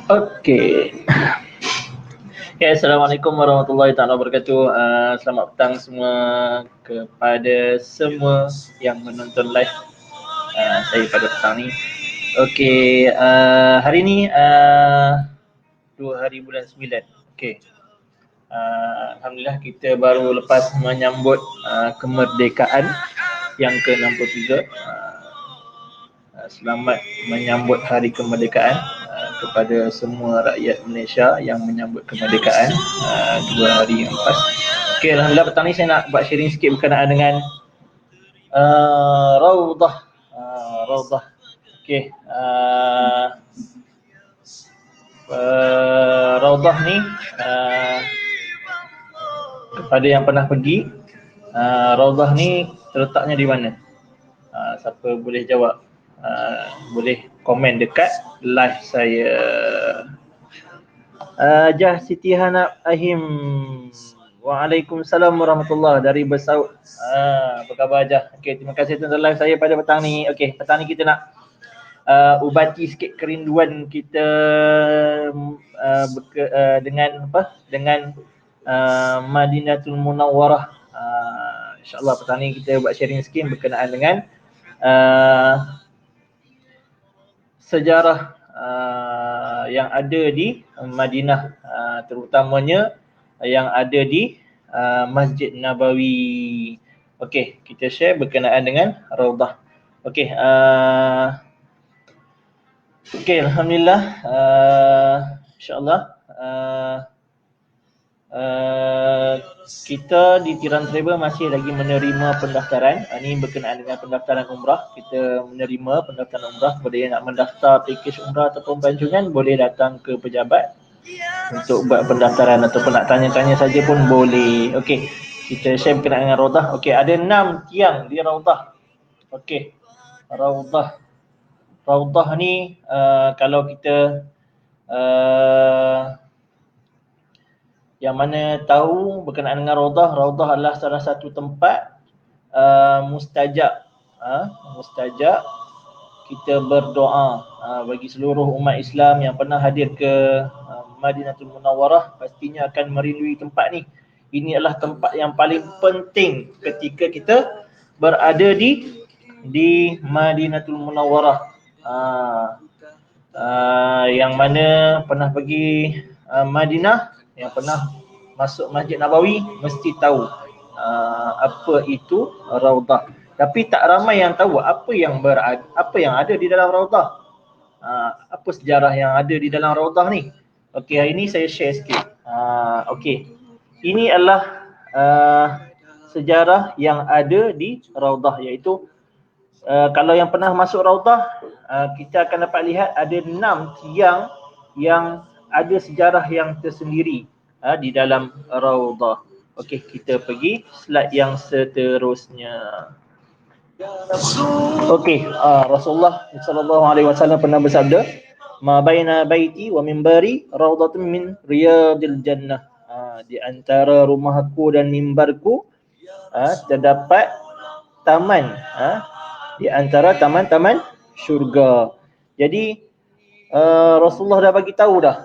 Okey. Okay, Assalamualaikum warahmatullahi taala wabarakatuh. Selamat petang semua kepada semua yang menonton live saya pada petang ni. Okey, hari ni 2 hari bulan 9. Okey. Alhamdulillah kita baru lepas menyambut kemerdekaan yang ke-63. Selamat menyambut hari kemerdekaan kepada semua rakyat Malaysia yang menyambut kemerdekaan 2 hari yang lepas. Okey, alhamdulillah petang ni saya nak buat sharing sikit berkenaan dengan Raudah. Raudah. Okey, Raudah ni kepada yang pernah pergi, Raudah ni terletaknya di mana? Siapa boleh jawab? Boleh komen dekat live saya. Jah Siti Hanab Ahim. Waalaikumsalam warahmatullahi dari Bersaut. Apa khabar Jah? Okey, terima kasih tonton live saya pada petang ni. Okey, petang ni kita nak ubati sikit kerinduan kita dengan apa? Dengan Madinatul Munawwarah. InsyaAllah petang ni kita buat sharing sikit berkenaan dengan sejarah yang ada di Madinah, terutamanya yang ada di Masjid Nabawi. Okey, kita share berkenaan dengan Raudah. Okey, okey, alhamdulillah, insya-Allah kita di Tiran Travel masih lagi menerima pendaftaran. Ini berkenaan dengan pendaftaran umrah. Kita menerima pendaftaran umrah. Kepada yang nak mendaftar pakej umrah ataupun pelancongan, boleh datang ke pejabat untuk buat pendaftaran ataupun nak tanya-tanya saja pun boleh. Okey, kita share berkenaan dengan Raudah. Okey, ada 6 tiang di Raudah. Okey, Raudah. Raudah ni kalau kita yang mana tahu berkenaan dengan Raudah, Raudah adalah salah satu tempat mustajab. Mustajab kita berdoa bagi seluruh umat Islam yang pernah hadir ke Madinatul Munawwarah pastinya akan merindui tempat ni. Ini adalah tempat yang paling penting ketika kita berada di Madinatul Munawwarah. Yang mana pernah pergi Madinah, yang pernah masuk Masjid Nabawi mesti tahu apa itu Raudah. Tapi tak ramai yang tahu apa yang ada di dalam Raudah. Apa sejarah yang ada di dalam Raudah ni. Okey, hari ni saya share sikit. Okey. Ini adalah sejarah yang ada di Raudah, iaitu kalau yang pernah masuk Raudah, kita akan dapat lihat ada 6 tiang yang ada sejarah yang tersendiri di dalam Raudah. Okey, kita pergi slide yang seterusnya. Okey, Rasulullah sallallahu alaihi wasallam pernah bersabda, "Ma baina baiti wa minbari raudatun min riyadil jannah." Di antara rumahku dan mimbarku terdapat taman, di antara taman-taman syurga. Jadi Rasulullah dah bagi tahu dah,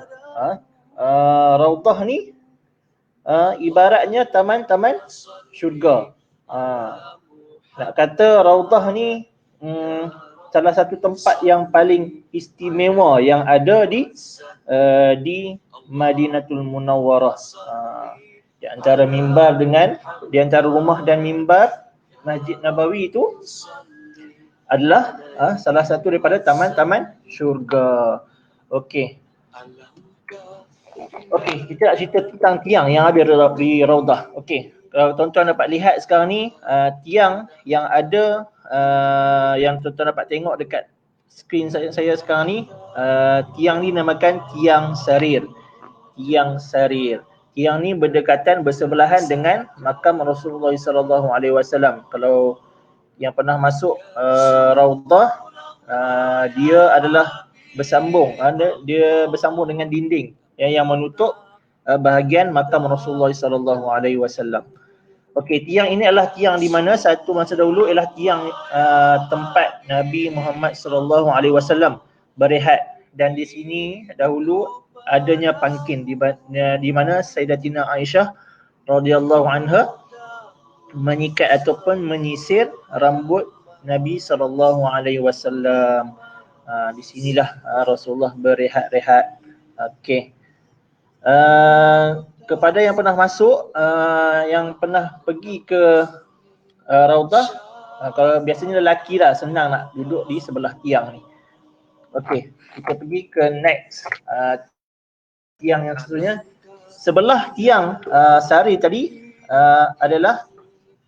Raudah ni ibaratnya taman-taman syurga. Nak kata Raudah ni salah satu tempat yang paling istimewa yang ada di Madinatul Munawwarah. Di antara mimbar di antara rumah dan mimbar Masjid Nabawi itu adalah salah satu daripada taman-taman syurga. Okey. Okey, kita nak cerita tentang tiang yang ada di Raudah. Okey, kalau tuan-tuan dapat lihat sekarang ni, tiang yang ada, yang tuan-tuan dapat tengok dekat skrin saya sekarang ni, tiang ni namakan tiang sarir. Tiang sarir. Tiang ni berdekatan bersebelahan dengan makam Rasulullah sallallahu alaihi wasallam. Kalau yang pernah masuk Raudah, dia adalah bersambung, dia bersambung dengan dinding yang menutup bahagian makam Rasulullah sallallahu alaihi wasallam. Okey, tiang ini adalah tiang di mana satu masa dahulu ialah tiang tempat Nabi Muhammad sallallahu alaihi wasallam berehat, dan di sini dahulu adanya pangkin di mana Sayyidatina Aisyah radhiyallahu anha menyikat ataupun menyisir rambut Nabi sallallahu alaihi wasallam. Di sinilah Rasulullah berehat-rehat. Okey. Kepada yang pernah masuk, yang pernah pergi ke Raudah, kalau biasanya lelaki lah, senang nak duduk di sebelah tiang ni. Okey, kita pergi ke next tiang yang seterusnya. Sebelah tiang sari tadi adalah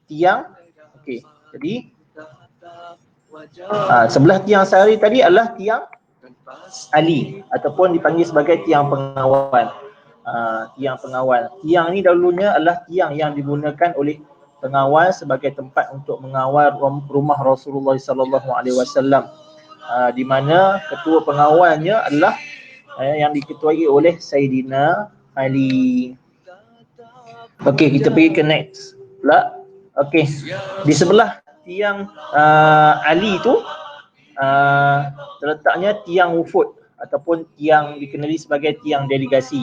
tiang, okey, jadi sebelah tiang sari tadi adalah tiang Ali ataupun dipanggil sebagai tiang pengawal. Tiang pengawal. Tiang ni dahulunya adalah tiang yang digunakan oleh pengawal sebagai tempat untuk mengawal rumah Rasulullah sallallahu alaihi wasallam. Di mana ketua pengawalnya adalah yang diketuai oleh Sayyidina Ali. Okey, kita pergi ke next pula. Okey, di sebelah tiang Ali tu terletaknya tiang wufud ataupun tiang dikenali sebagai tiang delegasi.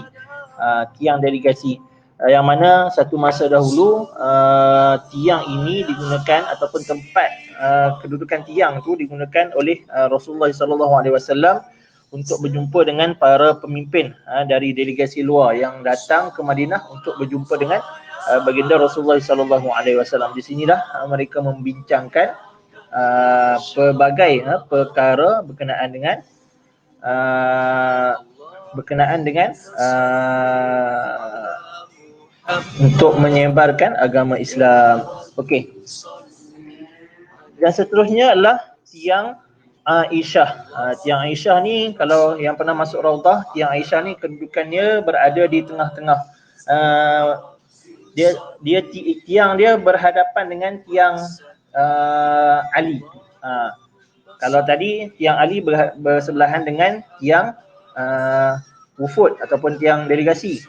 Tiang delegasi yang mana satu masa dahulu tiang ini digunakan ataupun tempat kedudukan tiang tu digunakan oleh Rasulullah sallallahu alaihi wasallam untuk berjumpa dengan para pemimpin dari delegasi luar yang datang ke Madinah untuk berjumpa dengan baginda Rasulullah sallallahu alaihi wasallam. Di sinilah mereka membincangkan pelbagai perkara berkenaan dengan untuk menyebarkan agama Islam. Okey. Dan seterusnya adalah tiang Aisyah. Tiang Aisyah ni, kalau yang pernah masuk Raudah, tiang Aisyah ni kedudukannya berada di tengah-tengah. Tiang dia berhadapan dengan tiang Ali. Kalau tadi tiang Ali bersebelahan dengan tiang wufud ataupun tiang delegasi.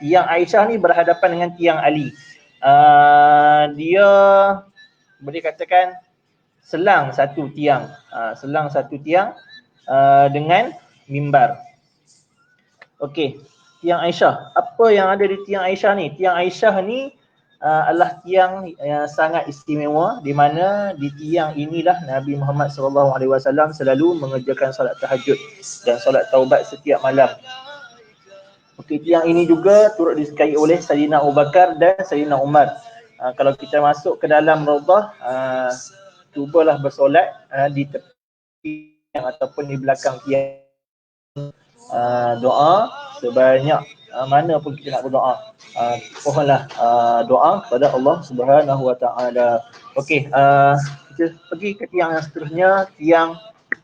Tiang Aisyah ni berhadapan dengan tiang Ali. Dia boleh katakan selang satu tiang, dengan mimbar. Okey, tiang Aisyah. Apa yang ada di tiang Aisyah ni? Tiang Aisyah ni adalah tiang yang sangat istimewa, di mana di tiang inilah Nabi Muhammad SAW selalu mengerjakan solat tahajud dan solat taubat setiap malam. Okey, tiang ini juga turut disukai oleh Sayyidina Abu Bakar dan Sayyidina Umar. Kalau kita masuk ke dalam Raudah, cubalah bersolat di tepi ataupun di belakang tiang. Doa sebanyak mana pun kita nak berdoa, mohonlah doa kepada Allah Subhanahu Wa Taala. Okey, kita pergi ke tiang yang seterusnya, tiang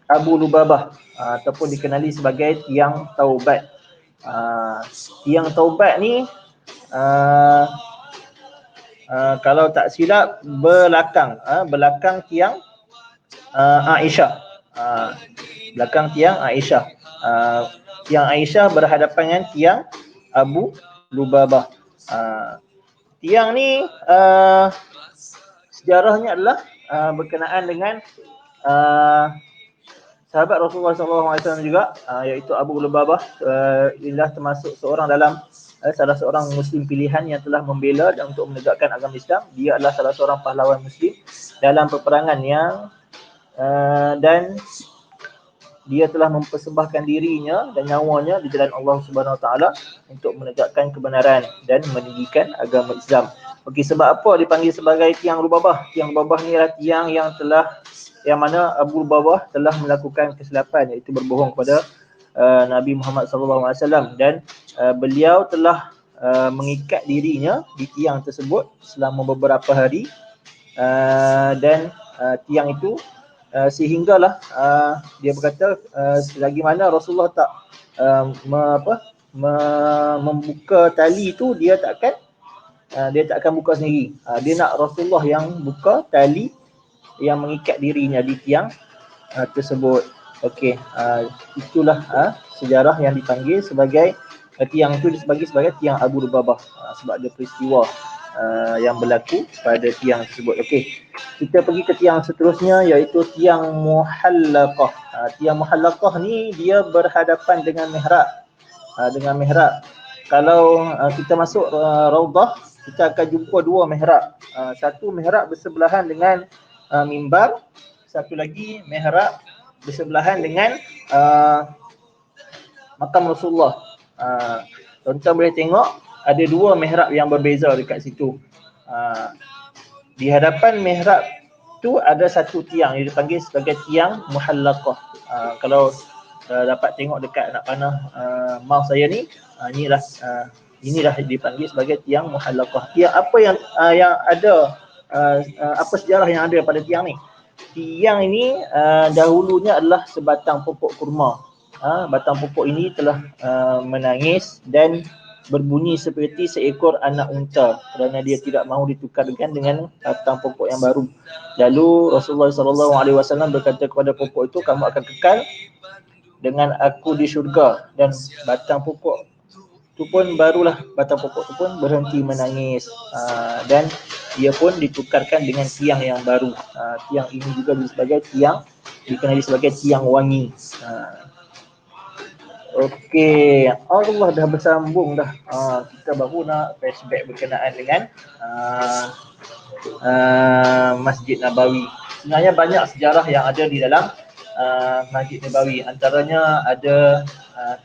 Abu Lubabah ataupun dikenali sebagai tiang taubat. Tiang taubat ni kalau tak silap belakang tiang Aisyah. Belakang tiang Aisyah. Tiang Aisyah berhadapan dengan tiang Abu Lubabah. Tiang ni sejarahnya adalah berkenaan dengan sahabat Rasulullah SAW juga, iaitu Abu Lubabah. Ialah termasuk seorang dalam salah seorang Muslim pilihan yang telah membela dan untuk menegakkan agama Islam. Dia adalah salah seorang pahlawan Muslim dalam peperangan yang dan dia telah mempersembahkan dirinya dan nyawanya di jalan Allah Subhanahu Wa Taala untuk menegakkan kebenaran dan meninggikan agama Islam. Okey, sebab apa dipanggil sebagai tiang Lubabah? Tiang Lubabah ni adalah tiang yang mana Abu Lubabah telah melakukan kesilapan, iaitu berbohong kepada Nabi Muhammad SAW, dan beliau telah mengikat dirinya di tiang tersebut selama beberapa hari, dan tiang itu sehinggalah dia berkata selagi mana Rasulullah tak membuka tali itu, dia tak akan buka sendiri. Dia nak Rasulullah yang buka tali yang mengikat dirinya di tiang tersebut. Okey, itulah sejarah yang dipanggil sebagai tiang itu disebut sebagai tiang Abu Lubabah, sebab ada peristiwa yang berlaku pada tiang tersebut. Okey, kita pergi ke tiang seterusnya, iaitu tiang Muhallaqah. Tiang Muhallaqah ni dia berhadapan dengan mihrab. Kalau kita masuk Raudah, kita akan jumpa dua mihrab. Satu mihrab bersebelahan dengan mimbar, satu lagi mihrab bersebelahan dengan makam Rasulullah. Tuan-tuan boleh tengok ada dua mihrab yang berbeza dekat situ. Di hadapan mihrab tu ada satu tiang yang dipanggil sebagai tiang Muhallaqah. Kalau dapat tengok dekat anak panah mouse saya ni, inilah dipanggil sebagai tiang Muhallaqah. Tiang apa yang ada, apa sejarah yang ada pada tiang ni? Tiang ini dahulunya adalah sebatang pokok kurma. Batang pokok ini telah menangis dan berbunyi seperti seekor anak unta kerana dia tidak mahu ditukarkan dengan batang pokok yang baru. Lalu Rasulullah SAW berkata kepada pokok itu, kamu akan kekal dengan aku di syurga. Dan batang pokok itu pun barulah, batang pokok itu pun berhenti menangis, dan dia pun ditukarkan dengan tiang yang baru. Tiang ini juga dikenali sebagai tiang wangi. Okey, Allah dah bersambung dah. Kita baru nak flashback berkenaan dengan Masjid Nabawi. Sebenarnya banyak sejarah yang ada di dalam Masjid Nabawi. Antaranya ada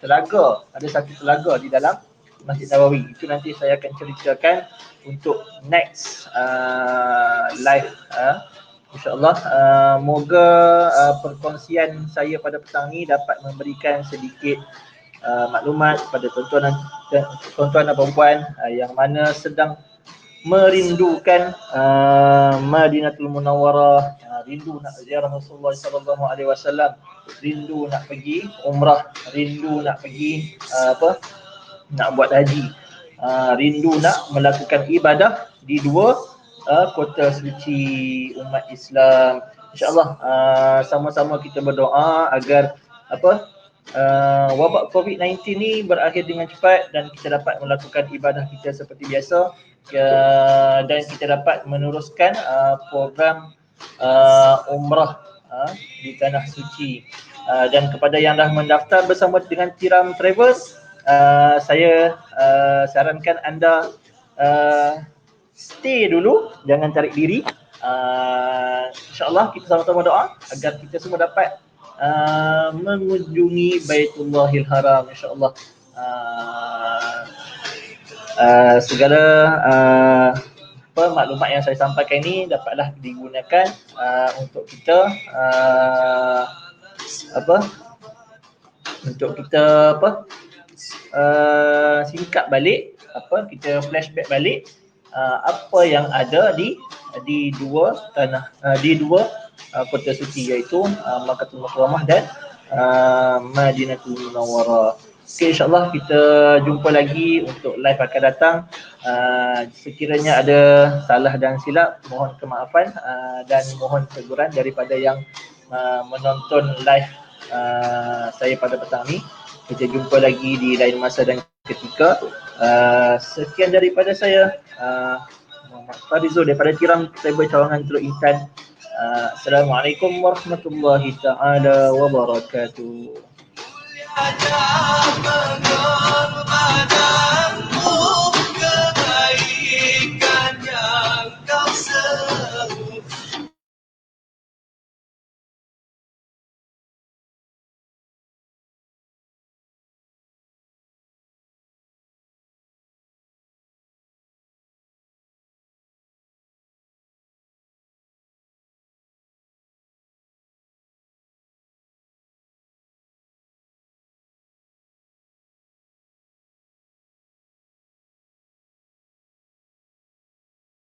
telaga, ada satu telaga di dalam Masjid Nabawi. Itu nanti saya akan ceritakan untuk next live. InsyaAllah, moga perkongsian saya pada petang ni dapat memberikan sedikit maklumat kepada tuan-tuan dan puan yang mana sedang merindukan Madinatul Munawwarah, rindu nak ziarah Rasulullah SAW, rindu nak pergi umrah, rindu nak pergi nak buat haji, rindu nak melakukan ibadah di dua kota suci umat Islam. InsyaAllah sama-sama kita berdoa agar wabak COVID-19 ni berakhir dengan cepat dan kita dapat melakukan ibadah kita seperti biasa, dan kita dapat meneruskan program umrah di tanah suci. Dan kepada yang dah mendaftar bersama dengan Tiram Travel, saya sarankan anda stay dulu, jangan tarik diri. InsyaAllah kita sama-sama doa agar kita semua dapat mengunjungi Baitullahil Haram, insyaAllah. Segala maklumat yang saya sampaikan ini dapatlah digunakan untuk kita singkap balik, kita flashback balik apa yang ada di dua kota suci, iaitu Makkahul Mukarramah dan Madinatul Munawwarah. Okay, insyaAllah kita jumpa lagi untuk live akan datang. Sekiranya ada salah dan silap, mohon kemaafan dan mohon teguran daripada yang menonton live saya pada petang ni. Kita jumpa lagi di lain masa dan ketika. Sekian daripada saya, Muhammad Farizul daripada Tiram Travel Cawangan Teluk Intan. Assalamualaikum warahmatullahi taala wabarakatuh.